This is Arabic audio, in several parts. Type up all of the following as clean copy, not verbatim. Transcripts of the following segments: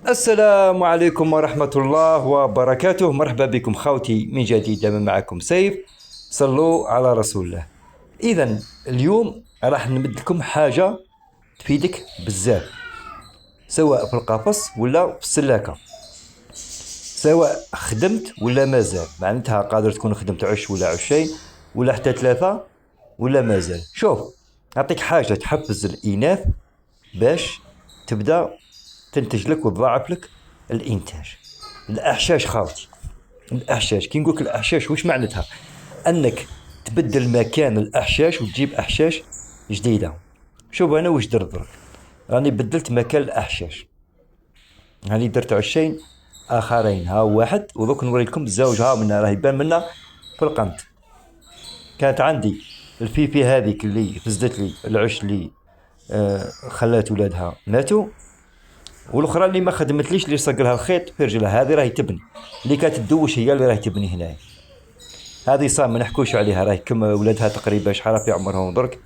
السلام عليكم ورحمة الله وبركاته. مرحبا بكم خوتي من جديد. دائما معكم سيف. صلوا على رسول الله. إذا اليوم راح نمد لكم حاجة تفيدك بزاف، سواء في القفص ولا في السلاكة، سواء خدمت ولا مازال. معناتها قادر تكون خدمت عش ولا عشين ولا حتى ثلاثة ولا مازال. شوف، نعطيك حاجة تحفز الإناث باش تبدأ تنتج لك وتضاعف لك الانتاج. الاحشاش خاوتي، الاحشاش كي نقولك الاحشاش واش معناتها؟ انك تبدل مكان الاحشاش وتجيب احشاش جديده. شوف انا واش درت درك، راني بدلت مكان الاحشاش. هاني درت عشين اخرين، ها واحد ودوك نوري لكم الزوج. ها منا راه يبان منا في القنت. كانت عندي الفيفي هذيك اللي فزدت لي العش اللي خلات ولادها ماتوا، والاخرى اللي ما خدمتليش اللي صق لها الخيط في رجلها، هذه راهي تبني. اللي كانت تدوش هي اللي راهي تبني هنايا. هذه صار ما نحكوش عليها، راهي كم ولادها تقريبا شحال في عمرهم درك؟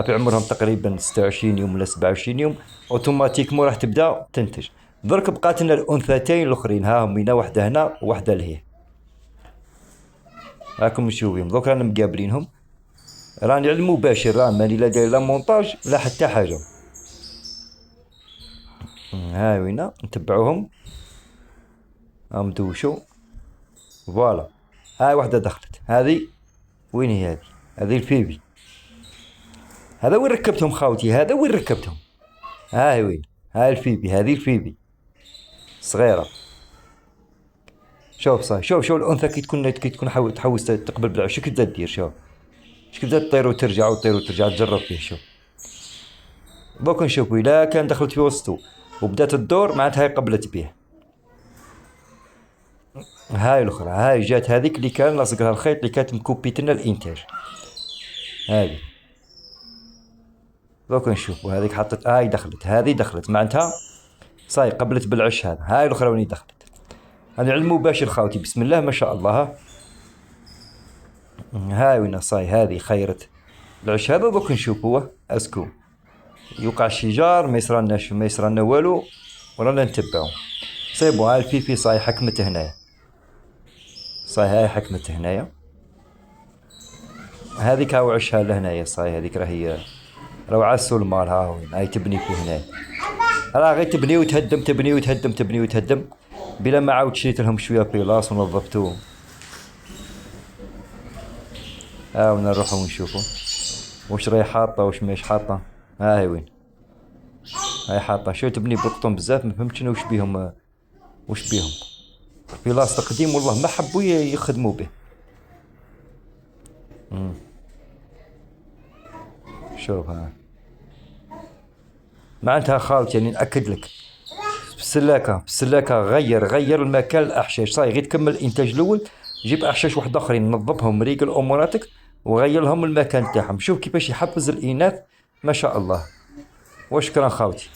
في عمرهم تقريبا 26 يوم ولا 27 يوم، اوتوماتيكمون راح تبدا تنتج. درك بقات لنا الانثتين الاخرين، ها هم واحده هنا وواحده لهيه. راكم تشوفيهم دوك رانا مقابلينهم، راني على المباشر، راه ماني لا داير لا مونتاج لا حتى حاجه. ها وينا نتبعوهم، هم دوشوا. فوالا، هاي واحدة دخلت. هذه وين هي؟ هذه الفيبي. هذا وين ركبتهم خاوتي؟ هذا وين ركبتهم؟ هاي وين؟ هاي الفيبي، هذه الفيبي صغيرة. شوف صاي، شوف الأنثى كي تكون تحوس تقبل بالعش كيف تبدا دير. شوف كيف تبدا تطير وترجع وتطير وترجع، تجرب فيه. شوف دوك نشوفو، إلا كان دخلت في وسطو وبدات الدور معناتها هي قبلت به. هاي الأخرى، هاي جات هذيك اللي كان لاصق لها الخيط، اللي كانت مكوبيتنا الإنتاج. هذه دوك نشوفوا، هذيك حطت هاي دخلت، هذه دخلت معناتها صاي قبلت بالعش. هذا هاي الاخرى وين دخلت. هذه على المباشر خاوتي، بسم الله ما شاء الله. هاي وين صاي، هذه خيرت العش هذا. دوك نشوفوا اسكو يوقع الشجار، ما يصرالناش، ما يصرالنا والو، ورانا نتبعو. صايبو هاي الفيفي صاي حكمت هنايا، صاي هاي حكمت هنايا. هذيك هاو عشها لهنايا صاي، هذيك راهي راهو عسو المال. ها وين هاي تبني في هنايا، راه غير تبني وتهدم، تبني وتهدم، تبني وتهدم، بلا ما عاود شريت لهم شويه بيلاص ونظفتوه. وين نروحو ونشوفو واش راهي حاطه واش ماهيش حاطه. هاي وين هاي حاطه. شو تبني بالقطن بزاف، ما فهمتش انا واش بيهم، واش بيهم. بيلاص قديم والله ما حبوا يخدموا به. شوف ها معناتها خالتي، يعني نأكد لك، بالسلاكة غير المكان الأحشاش. صاي غير تكمل الإنتاج الأول، جيب أحشاش واحد آخرين نظفهم، ريقل أموراتك وغير لهم المكان تاعهم. شوف كيفاش يحفز الإناث، ما شاء الله. وشكرا خاوتي.